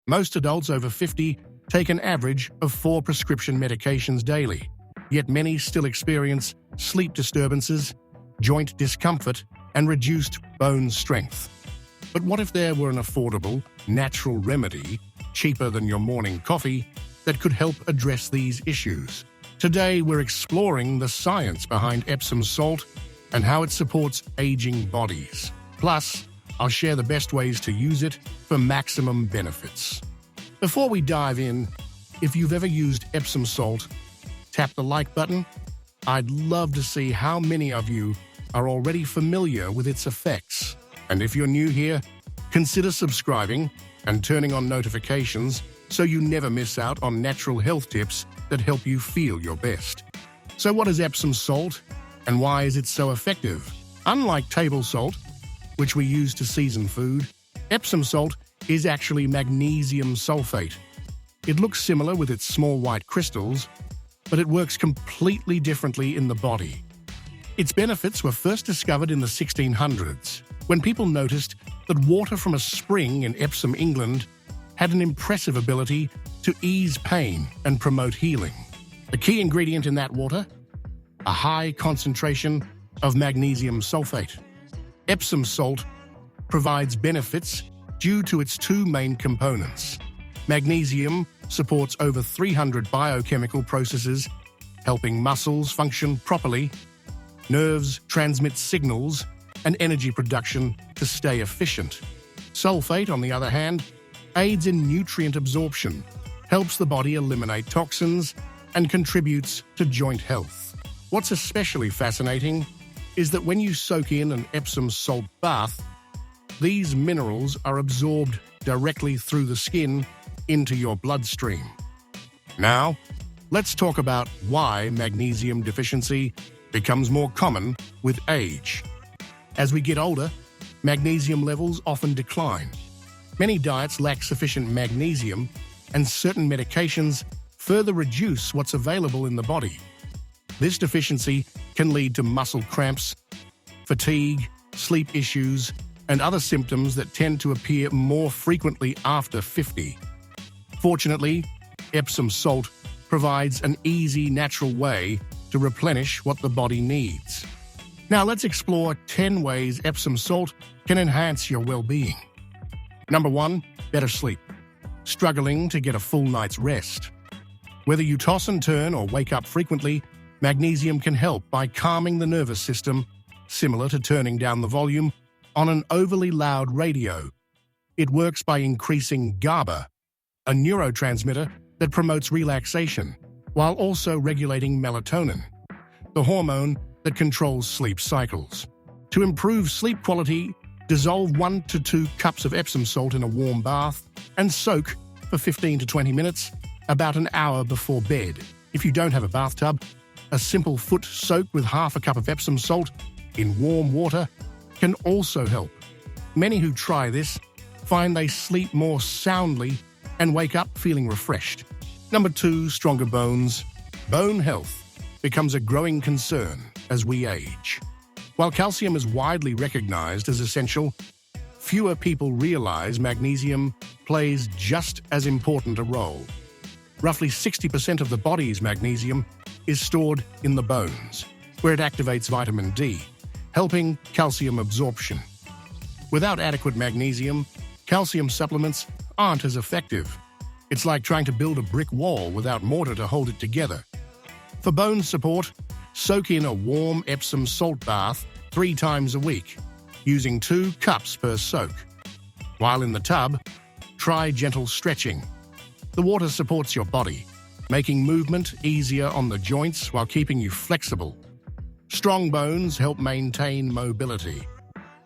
Most adults over 50 take an average of 4 prescription medications daily, yet many still experience sleep disturbances, joint discomfort, and reduced bone strength. But what if there were an affordable, natural remedy, cheaper than your morning coffee, that could help address these issues? Today, we're exploring the science behind Epsom salt and how it supports aging bodies. Plus, I'll share the best ways to use it for maximum benefits. Before we dive in, if you've ever used Epsom salt, tap the like button. I'd love to see how many of you are already familiar with its effects. And if you're new here, consider subscribing and turning on notifications so you never miss out on natural health tips that help you feel your best. So what is Epsom salt, and why is it so effective? Unlike table salt, which we use to season food, Epsom salt is actually magnesium sulfate. It looks similar with its small white crystals, but it works completely differently in the body. Its benefits were first discovered in the 1600s, when people noticed that water from a spring in Epsom, England, had an impressive ability to ease pain and promote healing. The key ingredient in that water? A high concentration of magnesium sulfate. Epsom salt provides benefits due to its 2 main components. Magnesium supports over 300 biochemical processes, helping muscles function properly, nerves transmit signals, and energy production to stay efficient. Sulfate, on the other hand, aids in nutrient absorption, helps the body eliminate toxins, and contributes to joint health. What's especially fascinating is that when you soak in an Epsom salt bath, these minerals are absorbed directly through the skin into your bloodstream. Now, let's talk about why magnesium deficiency becomes more common with age. As we get older, magnesium levels often decline. Many diets lack sufficient magnesium, and certain medications further reduce what's available in the body. This deficiency can lead to muscle cramps, fatigue, sleep issues, and other symptoms that tend to appear more frequently after 50. Fortunately, Epsom salt provides an easy, natural way to replenish what the body needs. Now let's explore 10 ways Epsom salt can enhance your well-being. Number 1, better sleep. Struggling to get a full night's rest. Whether you toss and turn or wake up frequently, magnesium can help by calming the nervous system, similar to turning down the volume on an overly loud radio. It works by increasing GABA, a neurotransmitter that promotes relaxation, while also regulating melatonin, the hormone that controls sleep cycles. To improve sleep quality, dissolve 1 to 2 cups of Epsom salt in a warm bath and soak for 15 to 20 minutes, about an hour before bed. If you don't have a bathtub, a simple foot soak with half a cup of Epsom salt in warm water can also help. Many who try this find they sleep more soundly and wake up feeling refreshed. Number 2, stronger bones. Bone health becomes a growing concern as we age. While calcium is widely recognized as essential, fewer people realize magnesium plays just as important a role. Roughly 60% of the body's magnesium is stored in the bones, where it activates vitamin D, helping calcium absorption. Without adequate magnesium, calcium supplements aren't as effective. It's like trying to build a brick wall without mortar to hold it together. For bone support, soak in a warm Epsom salt bath 3 times a week, using 2 cups per soak. While in the tub, try gentle stretching. The water supports your body, making movement easier on the joints while keeping you flexible. Strong bones help maintain mobility,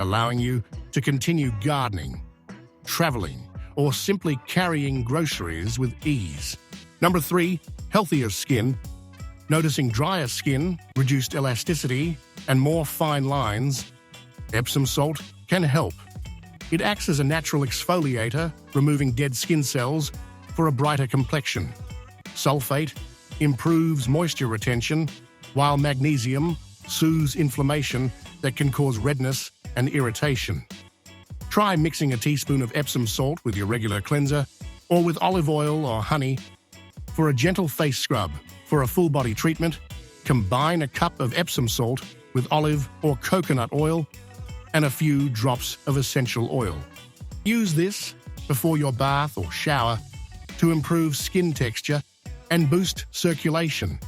allowing you to continue gardening, traveling, or simply carrying groceries with ease. Number 3, healthier skin. Noticing drier skin, reduced elasticity, and more fine lines, Epsom salt can help. It acts as a natural exfoliator, removing dead skin cells for a brighter complexion. Sulfate improves moisture retention, while magnesium soothes inflammation that can cause redness and irritation. Try mixing a teaspoon of Epsom salt with your regular cleanser or with olive oil or honey. For a gentle face scrub, for a full-body treatment, combine a cup of Epsom salt with olive or coconut oil and a few drops of essential oil. Use this before your bath or shower to improve skin texture and boost circulation.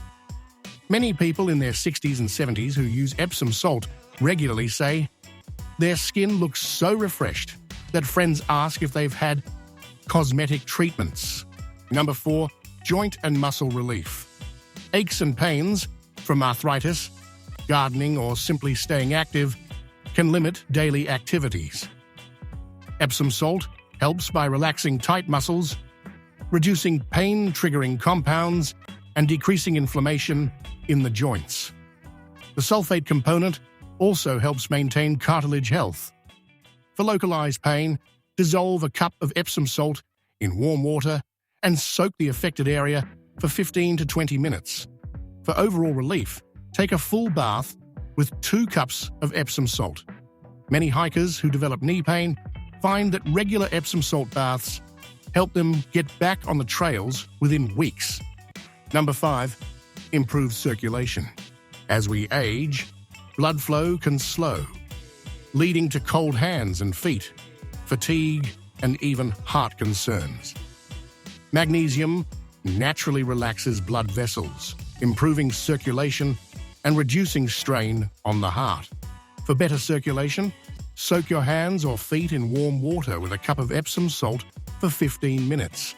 Many people in their 60s and 70s who use Epsom salt regularly say their skin looks so refreshed that friends ask if they've had cosmetic treatments. Number 4, joint and muscle relief. Aches and pains from arthritis, gardening, or simply staying active can limit daily activities. Epsom salt helps by relaxing tight muscles, reducing pain-triggering compounds, and decreasing inflammation in the joints. The sulfate component also helps maintain cartilage health. For localized pain, dissolve a cup of Epsom salt in warm water and soak the affected area for 15 to 20 minutes. For overall relief, take a full bath with 2 cups of Epsom salt. Many hikers who develop knee pain find that regular Epsom salt baths help them get back on the trails within weeks. Number 5, improve circulation. As we age, blood flow can slow, leading to cold hands and feet, fatigue, and even heart concerns. Magnesium naturally relaxes blood vessels, improving circulation and reducing strain on the heart. For better circulation, soak your hands or feet in warm water with a cup of Epsom salt for 15 minutes.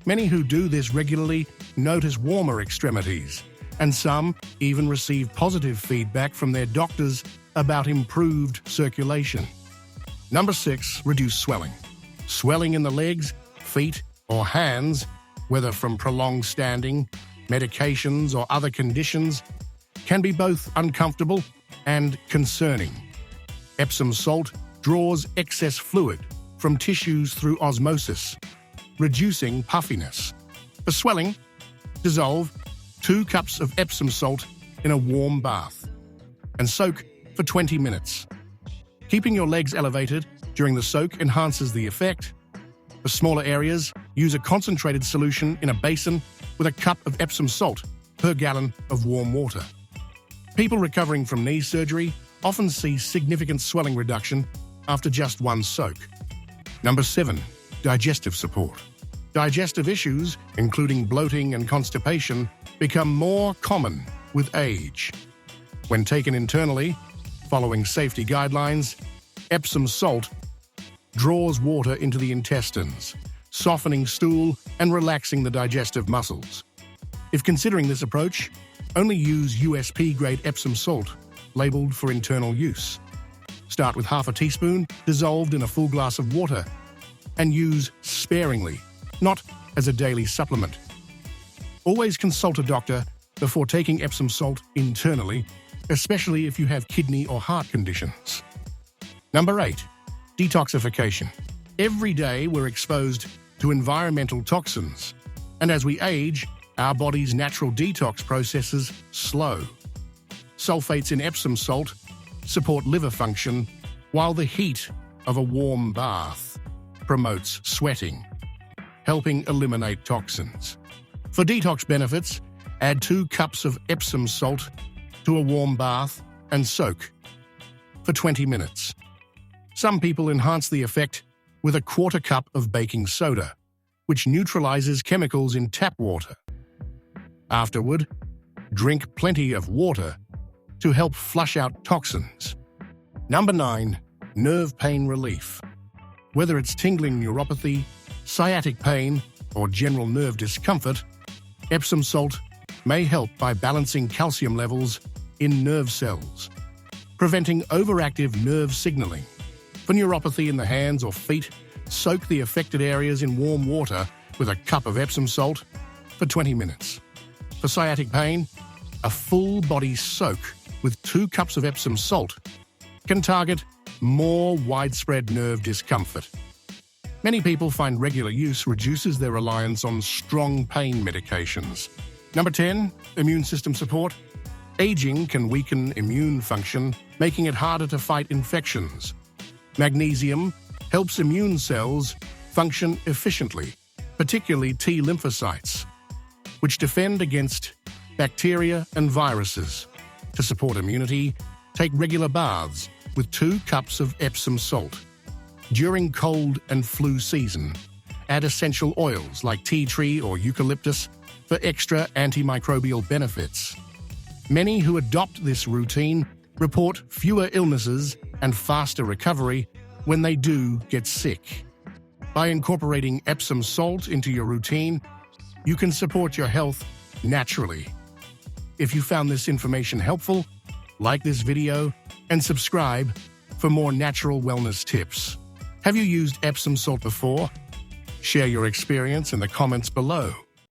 Many who do this regularly notice warmer extremities, and some even receive positive feedback from their doctors about improved circulation. Number 6, reduce swelling. Swelling in the legs, feet, or hands, whether from prolonged standing, medications, or other conditions, can be both uncomfortable and concerning. Epsom salt draws excess fluid from tissues through osmosis, reducing puffiness. For swelling, dissolve 2 cups of Epsom salt in a warm bath and soak for 20 minutes. Keeping your legs elevated during the soak enhances the effect. For smaller areas, use a concentrated solution in a basin with a cup of Epsom salt per gallon of warm water. People recovering from knee surgery often see significant swelling reduction after just one soak. Number 7, digestive support. Digestive issues, including bloating and constipation, become more common with age. When taken internally, following safety guidelines, Epsom salt draws water into the intestines, softening stool and relaxing the digestive muscles. If considering this approach, only use USP-grade Epsom salt, labeled for internal use. Start with half a teaspoon dissolved in a full glass of water and use sparingly, not as a daily supplement. Always consult a doctor before taking Epsom salt internally, especially if you have kidney or heart conditions. Number 8, detoxification. Every day we're exposed to environmental toxins, and as we age, our body's natural detox processes slow. Sulfates in Epsom salt support liver function, while the heat of a warm bath promotes sweating, helping eliminate toxins. For detox benefits, add 2 cups of Epsom salt to a warm bath and soak for 20 minutes. Some people enhance the effect with a 1/4 cup of baking soda, which neutralizes chemicals in tap water. Afterward, drink plenty of water to help flush out toxins. Number 9, nerve pain relief. Whether it's tingling neuropathy, sciatic pain, or general nerve discomfort, Epsom salt may help by balancing calcium levels in nerve cells, preventing overactive nerve signaling. For neuropathy in the hands or feet, soak the affected areas in warm water with a cup of Epsom salt for 20 minutes. For sciatic pain, a full body soak with 2 cups of Epsom salt can target more widespread nerve discomfort. Many people find regular use reduces their reliance on strong pain medications. Number 10, immune system support. Aging can weaken immune function, making it harder to fight infections. Magnesium helps immune cells function efficiently, particularly T lymphocytes, which defend against bacteria and viruses. To support immunity, take regular baths with 2 cups of Epsom salt. During cold and flu season, add essential oils like tea tree or eucalyptus for extra antimicrobial benefits. Many who adopt this routine report fewer illnesses and faster recovery when they do get sick. By incorporating Epsom salt into your routine, you can support your health naturally. If you found this information helpful, like this video and subscribe for more natural wellness tips. Have you used Epsom salt before? Share your experience in the comments below.